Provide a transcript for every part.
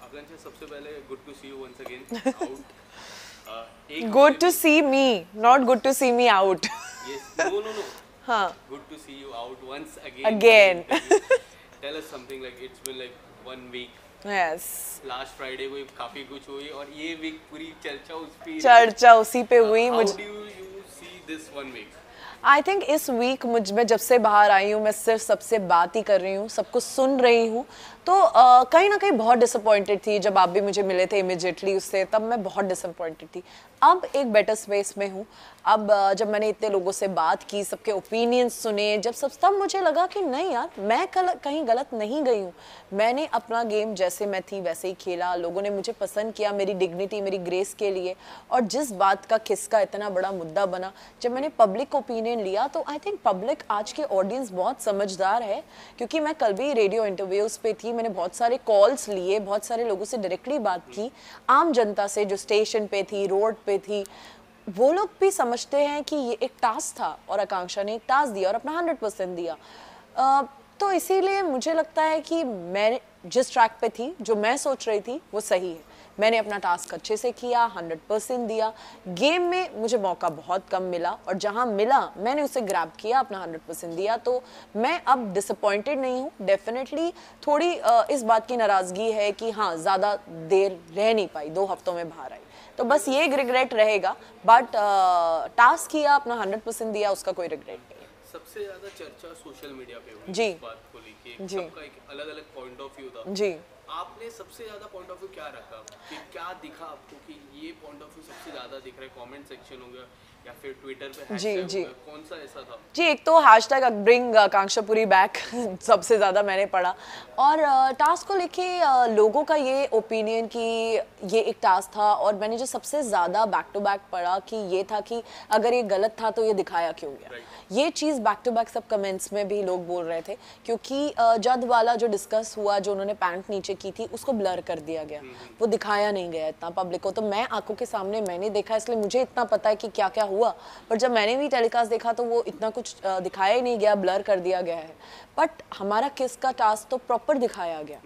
आकांक्षा, सबसे पहले good to see you once again out. एक good to see me, not good to see me out. Yes, no no no, हाँ, good to see you out once again. Again. Tell us something, like it's been like 1 week. Yes, last Friday को काफी कुछ हुई और ये week पूरी चर्चा उस पे। चर्चा उसी पे हुई। हाउ मुझे do you see this 1 week? I think इस वीक मुझ में जब से बाहर आई हूँ, मैं सिर्फ सबसे बात ही कर रही हूँ, सबको सुन रही हूँ। तो कहीं ना कहीं बहुत डिसअपॉइंटेड थी जब आप भी मुझे मिले थे इमिजिएटली उससे, तब मैं बहुत डिसअपॉइंटेड थी। अब एक बेटर स्पेस में हूँ। अब जब मैंने इतने लोगों से बात की, सबके ओपिनियंस सुने, जब सब तब मुझे लगा कि नहीं यार, मैं कहीं गलत नहीं गई हूँ। मैंने अपना गेम जैसे मैं थी वैसे ही खेला, लोगों ने मुझे पसंद किया मेरी डिग्निटी, मेरी ग्रेस के लिए। और जिस बात का खिस्सा इतना बड़ा मुद्दा बना, जब मैंने पब्लिक ओपिनियन लिया, तो आई थिंक पब्लिक, आज के ऑडियंस बहुत समझदार है। क्योंकि मैं कल भी रेडियो इंटरव्यूज़ पे थी, मैंने बहुत सारे कॉल्स लिए, बहुत सारे लोगों से डायरेक्टली बात की, आम जनता से जो स्टेशन पे थी, रोड पे थी। वो लोग भी समझते हैं कि ये एक टास्क था और आकांक्षा ने एक टास्क दिया और अपना 100% दिया। तो इसीलिए मुझे लगता है कि मैं जिस ट्रैक पे थी, जो मैं सोच रही थी, वो सही है। मैंने अपना टास्क अच्छे से किया, 100% दिया। गेम में मुझे मौका बहुत कम मिला और जहां मिला मैंने उसे ग्रैब किया, अपना 100% दिया। तो मैं अब डिसअपॉइंटेड नहीं हूँ। डेफिनेटली थोड़ी इस बात की नाराज़गी है कि हाँ, ज़्यादा देर रह नहीं पाई, 2 हफ्तों में बाहर आई, तो बस ये एक रिग्रेट रहेगा। बट टास्क किया, अपना 100% दिया, उसका कोई रिग्रेट नहीं है। सबसे ज्यादा चर्चा सोशल मीडिया पे हुई जी इस बात को लेके, जी सबका एक अलग अलग पॉइंट ऑफ व्यू था। जी। आपने सबसे ज्यादा पॉइंट ऑफ व्यू क्या रखा, कि क्या दिखा आपको कि ये पॉइंट ऑफ व्यू सबसे ज्यादा दिख रहा है? कमेंट सेक्शन हो गया या फिर ट्विटर पे जी हैशटैग हो जी गया, कौन सा ऐसा था? जी, एक तो हैशटैग ब्रिंग आकांक्षापुरी बैक सबसे ज़्यादा मैंने पढ़ा। और टास्क को लेके लोगों का ये ओपिनियन कि ये एक टास्क था, और मैंने जो सबसे ज़्यादा बैक टू बैक पढ़ा कि ये था कि अगर ये गलत था तो ये दिखाया क्यों गया। ये चीज़ बैक टू बैक सब कमेंट्स में भी लोग बोल रहे थे, क्योंकि जद वाला जो डिस्कस हुआ, जो उन्होंने पैंट नीचे की थी, उसको ब्लर कर दिया गया, वो दिखाया नहीं गया इतना पब्लिक को। तो मैं आंखों के सामने मैंने देखा, इसलिए मुझे इतना पता है कि क्या क्या हुआ। पर जब मैंने भी टेलीकास्ट देखा तो वो इतना कुछ दिखाया ही नहीं गया, ब्लर कर दिया गया है। बट हमारा किस का टास्क तो प्रॉपर दिखाया गया।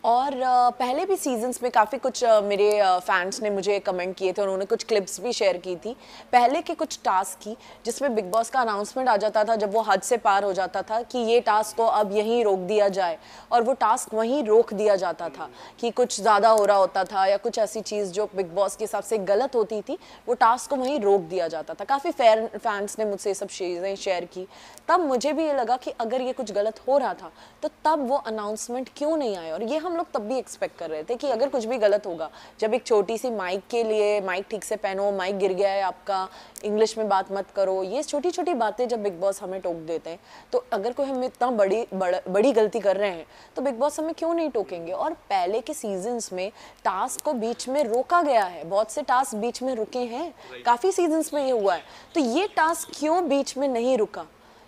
और पहले भी सीजन्स में काफ़ी कुछ मेरे फैंस ने मुझे कमेंट किए थे, उन्होंने कुछ क्लिप्स भी शेयर की थी पहले के कुछ टास्क की, जिसमें बिग बॉस का अनाउंसमेंट आ जाता था जब वो हद से पार हो जाता था कि ये टास्क को अब यहीं रोक दिया जाए, और वो टास्क वहीं रोक दिया जाता था कि कुछ ज़्यादा हो रहा होता था या कुछ ऐसी चीज़ जो बिग बॉस के हिसाब से गलत होती थी, वो टास्क को वहीं रोक दिया जाता था। काफ़ी फैंस ने मुझसे ये सब चीज़ें शेयर की। तब मुझे भी ये लगा कि अगर ये कुछ गलत हो रहा था तो तब वो अनाउंसमेंट क्यों नहीं आया। और ये हम लोग तब भी एक्सपेक्ट कर रहे थे कि अगर कुछ भी गलत होगा, जब एक छोटी सी माइक के लिए, माइक ठीक से पहनो, माइक गिर गया है आपका, इंग्लिश में बात मत करो, ये छोटी छोटी बातें जब बिग बॉस हमें टोक देते हैं, तो अगर कोई हम इतना बड़ी गलती कर रहे हैं तो बिग बॉस हमें क्यों नहीं टोकेंगे। और पहले के सीजन्स में टास्क को बीच में रोका गया है, बहुत से टास्क बीच में रुके हैं, काफ़ी सीजन्स में ये हुआ है। तो ये टास्क क्यों बीच में नहीं रुका?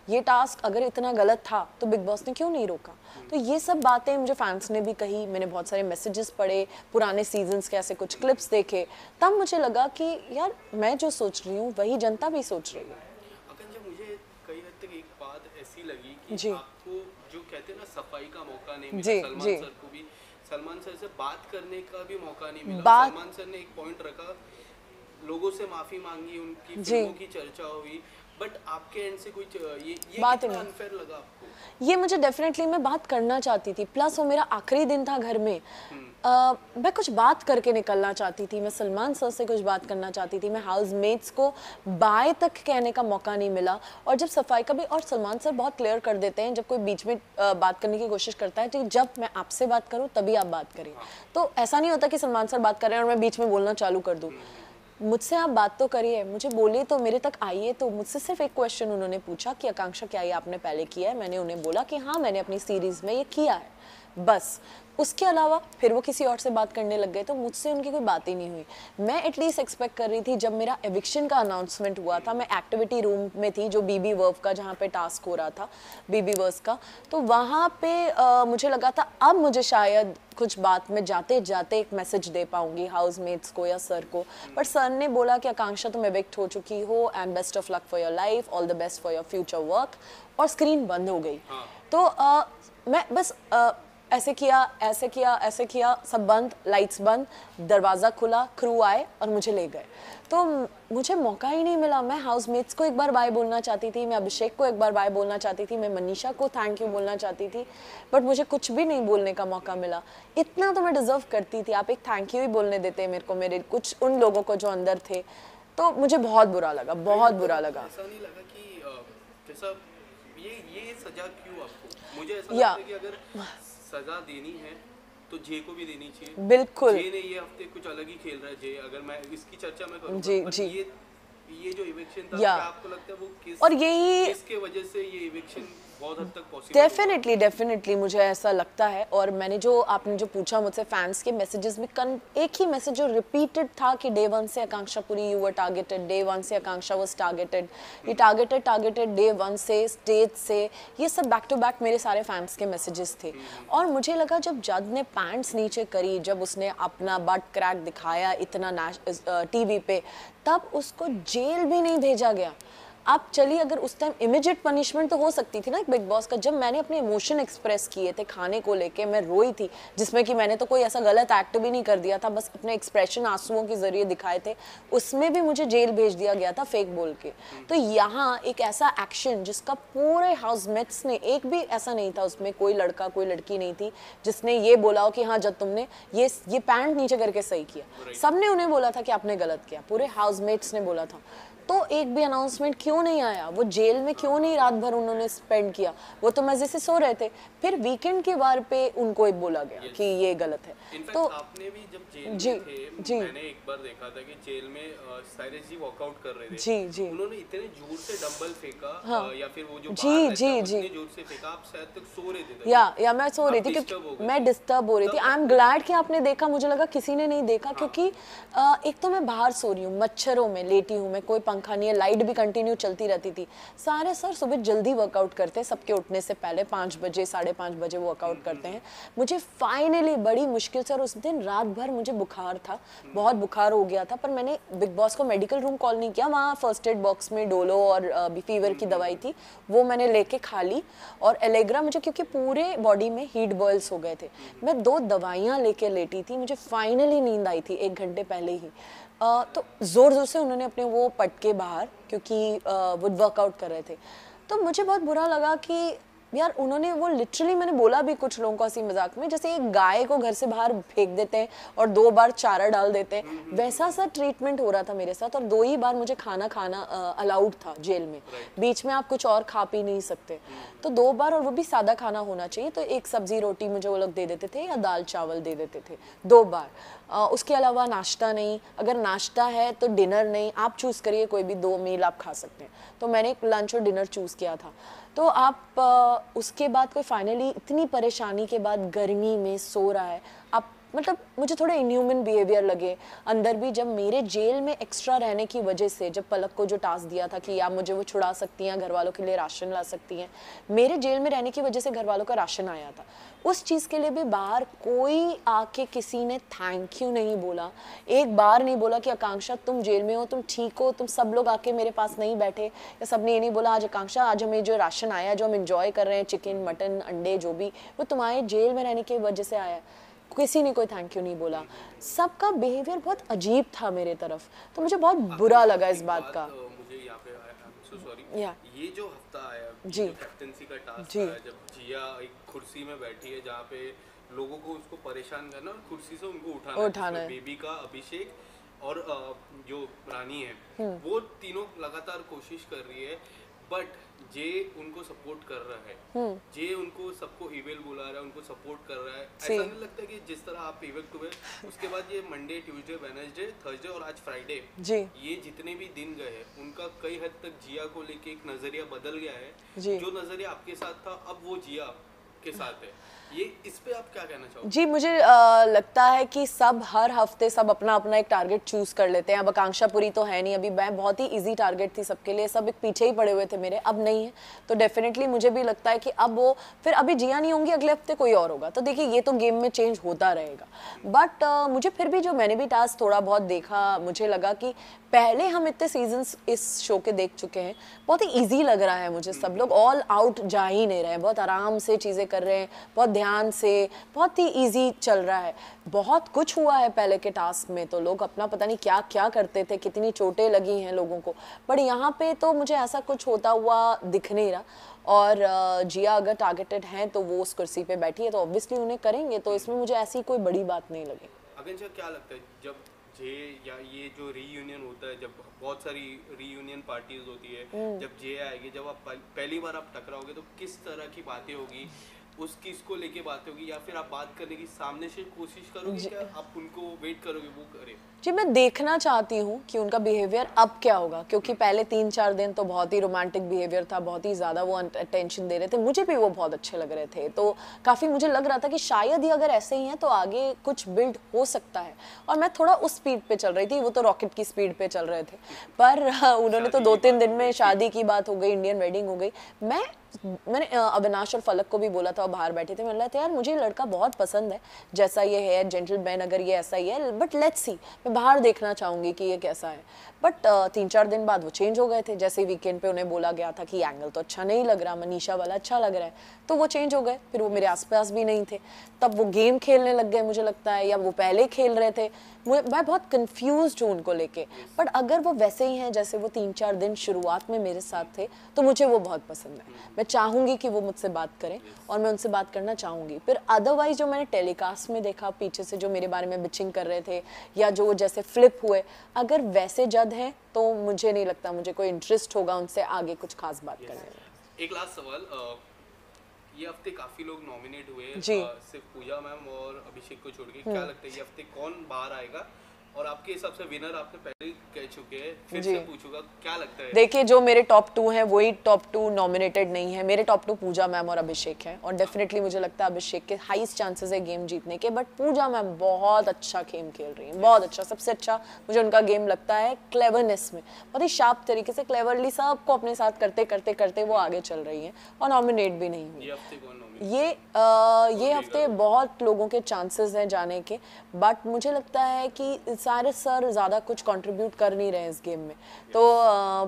ये टास्क अगर इतना गलत था तो बिग बॉस ने क्यों नहीं रोका? तो ये सब बातें मुझे फैंस ने भी कही, मैंने बहुत सारे मैसेजेस पढ़े, पुराने सीजन्स के ऐसे कुछ क्लिप्स देखे, तब मुझे लगा कि यार, मैं जो सोच रही हूँ वही जनता भी सोच रही है। अकंजा, मुझे कई हद तक एक बात ऐसी लगी कि जी आपको जो कहते हैं ना, सफाई का मौका नहीं मिला। जी सलमान जी। सर को भी, सलमान सर से बात करने का भी मौका नहीं मिला। बात सलमान सर ने एक पॉइंट रखा, लोगों से माफी मांगी, उनकी जी, फिल्मों की चर्चा हुई, बट आपके एंड से कोई ये बात कितना नहीं। अनफेयर लगा आपको? ये मुझे डेफिनेटली, मैं बात करना चाहती थी, प्लस वो मेरा आखिरी दिन था घर में। मैं कुछ बात करके निकलना चाहती थी, मैं सलमान सर से कुछ बात करना चाहती थी, मैं हाउसमेट्स को बाय तक कहने का मौका नहीं मिला। और जब सफाई का भी, और सलमान सर बहुत क्लियर कर देते हैं जब कोई बीच में बात करने की कोशिश करता है कि जब मैं आपसे बात करूं तभी आप बात करिए। तो ऐसा नहीं होता कि सलमान सर बात कर रहे हैं और मैं बीच में बोलना चालू कर दूं। मुझसे आप बात तो करिए, मुझे बोलिए, तो मेरे तक आइए। तो मुझसे सिर्फ एक क्वेश्चन उन्होंने पूछा कि आकांक्षा, क्या ये आपने पहले किया है? मैंने उन्हें बोला कि हाँ, मैंने अपनी सीरीज़ में ये किया है, बस। उसके अलावा फिर वो किसी और से बात करने लग गए, तो मुझसे उनकी कोई बात ही नहीं हुई। मैं एटलीस्ट एक्सपेक्ट कर रही थी, जब मेरा एविक्शन का अनाउंसमेंट हुआ था, मैं एक्टिविटी रूम में थी, जो बीबी वर्व का, जहाँ पे टास्क हो रहा था बीबी वर्स का, तो वहाँ पे मुझे लगा था अब मुझे शायद कुछ बात में जाते जाते एक मैसेज दे पाऊंगी हाउसमेट्स को या सर को। पर सर ने बोला कि आकांक्षा, तुम एविक्ट हो चुकी हो, and best of luck for your life, all the best for your future work, और स्क्रीन बंद हो गई। तो मैं बस ऐसे किया, ऐसे किया, ऐसे किया, सब बंद, लाइट्स बंद, दरवाज़ा खुला, क्रू आए और मुझे ले गए। तो मुझे मौका ही नहीं मिला। मैं हाउसमेट्स को एक बार बाय बोलना चाहती थी, मैं अभिषेक को एक बार बाय बोलना चाहती थी, मैं मनीषा को थैंक यू बोलना चाहती थी, बट मुझे कुछ भी नहीं बोलने का मौका मिला। इतना तो मैं डिजर्व करती थी, आप एक थैंक यू ही बोलने देते मेरे को, मेरे कुछ उन लोगों को जो अंदर थे। तो मुझे बहुत बुरा लगा, बहुत बुरा लगा। ऐसा नहीं लगा कि जैसा ये सजा क्यों आपको? मुझे ऐसा या लगता है कि अगर सजा देनी है तो जे को भी देनी चाहिए। बिल्कुल। जे ने ये हफ्ते कुछ अलग ही खेल रहा है। जे, अगर मैं इसकी चर्चा में करूँ, जी पर जी। ये जो इविक्शन था, या क्या आपको लगता है वो और यही किसके वजह से ये इविक्शन बहुत हद तक पॉसिबल? डेफिनेटली मुझे ऐसा लगता है। और मैंने जो आपने जो पूछा मुझसे फैंस के मैसेजेस में, एक ही मैसेज जो रिपीटेड था कि डे 1 से Akanksha Puri you were targeted, day 1 से आकांक्षा वाज टारगेटेड, ये टारगेटेड डे 1 से, स्टेज से, ये सब बैक टू बैक मेरे सारे फैंस के मैसेजेस थे। और मुझे लगा जब जज ने पैंट्स नीचे करी, जब उसने अपना बट क्रैक दिखाया इतना टीवी पे, तब उसको जेल भी नहीं भेजा गया। आप चलिए, अगर उस टाइम इमीडिएट पनिशमेंट तो हो सकती थी ना बिग बॉस का। जब मैंने अपने इमोशन एक्सप्रेस किए थे खाने को लेके, मैं रोई थी, जिसमें कि मैंने तो कोई ऐसा गलत एक्ट भी नहीं कर दिया था, बस अपने एक्सप्रेशन आंसुओं के जरिए दिखाए थे, उसमें भी मुझे जेल भेज दिया गया था फेक बोल के। तो यहाँ एक ऐसा एक्शन जिसका पूरे हाउसमेट्स ने, एक भी ऐसा नहीं था उसमें, कोई लड़का कोई लड़की नहीं थी जिसने ये बोला हो कि हाँ जब तुमने ये पैंट नीचे करके सही किया। सबने उन्हें बोला था कि आपने गलत किया, पूरे हाउसमेट्स ने बोला था। तो एक भी अनाउंसमेंट क्यों नहीं आया? वो जेल में क्यों नहीं रात भर उन्होंने स्पेंड किया? वो तो मजे से सो रहे थे। फिर वीकेंड के वार पे उनको एक बोला गया कि ये गलत है। तो आपने भी जब जेल में थे, मैंने एक बार देखा था कि जेल में साइरस जी वर्कआउट कर रहे थे। जी। उन्होंने इतने जोर से डंबल फेंका, या फिर वो जो जी जोर से फेंका, आप शायद तक सो रहे थे। या मैं सो रही थी क्योंकि मैं डिस्टर्ब हो रही थी। आई एम ग्लैड कि आपने देखा, मुझे लगा किसी ने नहीं देखा। क्योंकि एक तो मैं बाहर सो रही हूँ, मच्छरों में लेटी हूँ मैं, कोई पंखा नहीं है, लाइट भी कंटिन्यू चलती रहती थी। सारे सर सुबह जल्दी वर्कआउट करते हैं, सबके उठने से पहले 5 बजे 5:30 बजे वर्कआउट करते हैं। मुझे फाइनली बड़ी मुश्किल से, और उस दिन रात भर मुझे बुखार था, बहुत बुखार हो गया था, पर मैंने बिग बॉस को मेडिकल रूम कॉल नहीं किया। वहाँ फर्स्ट एड बॉक्स में डोलो और फीवर की दवाई थी, वो मैंने लेके खा ली। और एलेग्रा मुझे, क्योंकि पूरे बॉडी में हीट बॉयल्स हो गए थे, मैं 2 दवाइयाँ लेके लेटी थी। मुझे फाइनली नींद आई थी 1 घंटे पहले ही। तो ज़ोर ज़ोर से उन्होंने अपने वो पटके बाहर, क्योंकि वो वर्कआउट कर रहे थे। तो मुझे बहुत बुरा लगा कि यार उन्होंने वो लिटरली, मैंने बोला भी कुछ लोगों को हंसी मजाक में, जैसे एक गाय को घर से बाहर फेंक देते हैं और 2 बार चारा डाल देते हैं, वैसा सा ट्रीटमेंट हो रहा था मेरे साथ। और 2 ही बार मुझे खाना अलाउड था जेल में, बीच में आप कुछ और खा पी नहीं सकते। तो 2 बार, और वो भी सादा खाना होना चाहिए, तो एक सब्जी रोटी मुझे वो लोग दे देते थे या दाल चावल दे देते थे 2 बार। उसके अलावा नाश्ता नहीं, अगर नाश्ता है तो डिनर नहीं, आप चूज़ करिए, कोई भी 2 मील आप खा सकते हैं। तो मैंने लंच और डिनर चूज़ किया था। तो आप उसके बाद कोई फाइनली इतनी परेशानी के बाद गर्मी में सो रहा है, आप मतलब मुझे थोड़े इनह्यूमन बिहेवियर लगे अंदर भी। जब मेरे जेल में एक्स्ट्रा रहने की वजह से, जब पलक को जो टास्क दिया था कि आप मुझे वो छुड़ा सकती हैं, घर वालों के लिए राशन ला सकती हैं, मेरे जेल में रहने की वजह से घर वालों का राशन आया था। उस चीज़ के लिए भी बाहर कोई आके किसी ने थैंक यू नहीं बोला, एक बार नहीं बोला कि आकांक्षा तुम जेल में हो, तुम ठीक हो, तुम सब लोग आके मेरे पास नहीं बैठे, या सबने ये नहीं बोला आज आकांक्षा आज हमें जो राशन आया, जो हम इंजॉय कर रहे हैं, चिकन मटन अंडे जो भी, वो तुम्हारे जेल में रहने की वजह से आया। किसी ने कोई थैंक यू नहीं बोला। सबका बिहेवियर बहुत अजीब था मेरे तरफ, तो मुझे बहुत बुरा लगा इस बात का। मुझे यहाँ पे सो सॉरी, या ये जो हफ्ता आया, जी, जो कैप्टेंसी का टास्क आया, जब जिया एक कुर्सी में बैठी है जहाँ पे लोगों को उसको परेशान करना और कुर्सी से उनको उठाना है। बेबी का, अभिषेक और जो रानी है, वो तीनों लगातार कोशिश कर रही है, बट जे उनको सपोर्ट कर रहा है, जे उनको सबको इवेल बुला रहा है, उनको सपोर्ट कर रहा है। ऐसा नहीं लगता कि जिस तरह आप इवेक्ट हुए, उसके बाद ये मंडे, ट्यूसडे, वेडनेसडे, थर्सडे और आज फ्राइडे, ये जितने भी दिन गए, उनका कई हद तक जिया को लेके एक नजरिया बदल गया है। जो नजरिया आपके साथ था, अब वो जिया के साथ है। ये इस पे आप क्या कहना चाहोगे? जी, मुझे लगता है कि सब हर हफ्ते सब अपना अपना एक टारगेट चूज कर लेते हैं। अब आकांक्षा पुरी तो है नहीं, अभी मैं बहुत ही इजी टारगेट थी सबके लिए, सब एक पीछे ही पड़े हुए थे मेरे, अब नहीं है। तो डेफिनेटली मुझे भी लगता है कि अब वो फिर अभी जिया नहीं होंगी, अगले हफ्ते कोई और होगा। तो देखिए ये तो गेम में चेंज होता रहेगा। बट मुझे फिर भी, जो मैंने भी टास्क थोड़ा बहुत देखा, मुझे लगा कि पहले हम इतने सीजन्स इस शो के देख चुके हैं, बहुत ही ईजी लग रहा है मुझे। सब लोग ऑल आउट जा ही नहीं रहे हैं, बहुत आराम से चीज़ें कर रहे हैं, बहुत ध्यान से, बहुत ही इजी चल रहा है। बहुत कुछ हुआ है पहले के टास्क में, तो लोग अपना पता नहीं क्या क्या करते थे, कितनी चोटें लगी हैं लोगों को, बट यहाँ पे तो मुझे ऐसा कुछ होता हुआ दिख नहीं रहा। और जिया अगर टारगेटेड हैं तो वो उस कुर्सी पे बैठी है तो ऑब्वियसली उन्हें करेंगे, तो इसमें मुझे ऐसी कोई बड़ी बात नहीं लगी। आकांक्षा, क्या लगता है जब जे या ये जो रीयूनियन होता है, जब बहुत सारी रीयूनियन पार्टीज होती है, जब जे आएगी, जब आप पहली बार आप टकराओगे तो किस तरह की बातें होगी, उस किस को लेके बातें होगी, या फिर आप बात करने की सामने से कोशिश करोगे, क्या आप उनको वेट करोगे वो करे? जी, मैं देखना चाहती हूँ कि उनका बिहेवियर अब क्या होगा, क्योंकि पहले 3-4 दिन तो बहुत ही रोमांटिक बिहेवियर था, बहुत ही ज़्यादा वो अटेंशन दे रहे थे, मुझे भी वो बहुत अच्छे लग रहे थे, तो काफ़ी मुझे लग रहा था कि शायद ही अगर ऐसे ही हैं तो आगे कुछ बिल्ड हो सकता है। और मैं थोड़ा उस स्पीड पे चल रही थी, वो तो रॉकेट की स्पीड पे चल रहे थे, पर उन्होंने तो 2-3 दिन में शादी की बात हो गई, इंडियन वेडिंग हो गई। मैंने अविनाश और फलक को भी बोला था, बाहर बैठे थे, मैंने कहा यार मुझे लड़का बहुत पसंद है, जैसा ये है जेंटलमैन, अगर ये ऐसा ही है, बट लेट्स सी, मैं बाहर देखना चाहूंगी कि ये कैसा है। बट 3-4 दिन बाद वो चेंज हो गए थे, जैसे वीकेंड पे उन्हें बोला गया था कि एंगल तो अच्छा नहीं लग रहा, मनीषा वाला अच्छा लग रहा है, तो वो चेंज हो गए, फिर वो मेरे आसपास भी नहीं थे, तब वो गेम खेलने लग गए मुझे लगता है, या वो पहले खेल रहे थे, मैं बहुत कंफ्यूज्ड हूँ उनको लेके। बट अगर वो वैसे ही हैं जैसे वो 3-4 दिन शुरुआत में मेरे साथ थे, तो मुझे वो बहुत पसंद है। मैं चाहूँगी कि वो मुझसे बात करें और मैं उनसे बात करना चाहूँगी। फिर अदरवाइज जो मैंने टेलीकास्ट में देखा पीछे से जो मेरे बारे में बिचिंग कर रहे थे, या जो जैसे फ्लिप हुए, अगर वैसे जज हैं तो मुझे नहीं लगता मुझे कोई इंटरेस्ट होगा उनसे आगे कुछ खास बात करने में। एक लास्ट सवाल, ये हफ्ते काफी लोग नॉमिनेट हुए, सिर्फ पूजा मैम और अभिषेक को छोड़ के, क्या लगता है ये हफ्ते कौन बाहर आएगा? और आपके हिसाब से विनर आपने पहले ही कह चुके हैं, फिर से पूछूंगा, क्या लगता है? देखिए, जो मेरे टॉप 2 हैं वही टॉप 2 नॉमिनेटेड नहीं है, मेरे टॉप 2 पूजा मैम और अभिषेक हैं, और डेफिनेटली मुझे लगता है अभिषेक के हाईएस्ट चांसेस है गेम जीतने के, बट पूजा मैम बहुत अच्छा गेम खेल रही हैं, बहुत अच्छा, सबसे अच्छा मुझे उनका गेम लगता है क्लेवरनेस में, बहुत ही शार्प तरीके से क्लेवरली सबको अपने साथ करते करते करते वो आगे चल रही हैं और नॉमिनेट भी नहीं हुई। ये हफ्ते बहुत लोगों के चांसेस हैं जाने के, बट मुझे लगता है कि सारे सर ज़्यादा कुछ कंट्रीब्यूट कर नहीं रहे हैं इस गेम में, तो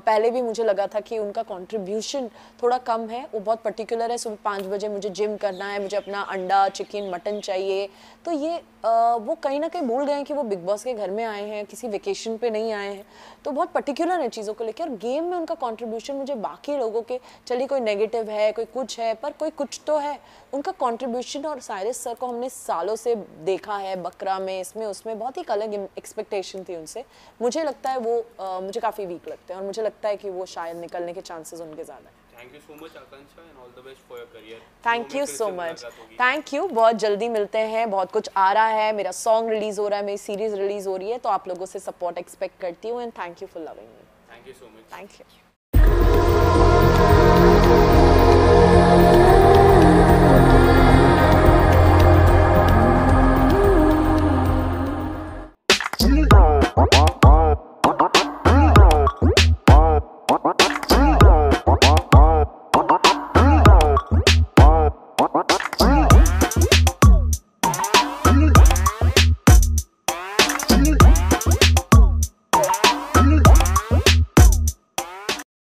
पहले भी मुझे लगा था कि उनका कंट्रीब्यूशन थोड़ा कम है, वो बहुत पर्टिकुलर है, सुबह 5 बजे मुझे जिम करना है, मुझे अपना अंडा चिकन मटन चाहिए, तो ये वो कहीं ना कहीं भूल गए हैं कि वो बिग बॉस के घर में आए हैं, किसी वेकेशन पे नहीं आए हैं, तो बहुत पर्टिकुलर है चीज़ों को लेकर। गेम में उनका कंट्रीब्यूशन मुझे बाकी लोगों के, चलिए कोई नेगेटिव है, कोई कुछ है, पर कोई कुछ तो है उनका कंट्रीब्यूशन। और साइरस सर को हमने सालों से देखा है, बकरा में, इसमें उसमें बहुत ही अलग एक्सपेक्टेशन थी उनसे, मुझे लगता है वो मुझे काफ़ी वीक लगते हैं और मुझे लगता है कि वो शायद निकलने के चांसेस उनके ज़्यादा हैं। Thank you so much Akanksha, and all the best for your career. Thank you so much, thank you, बहुत जल्दी मिलते हैं, बहुत कुछ आ रहा है, मेरा सॉन्ग रिलीज हो रहा है, मेरी सीरीज रिलीज हो रही है, तो आप लोगों से सपोर्ट एक्सपेक्ट करती हूँ, and thank you for loving me. Thank you so much. Thank you.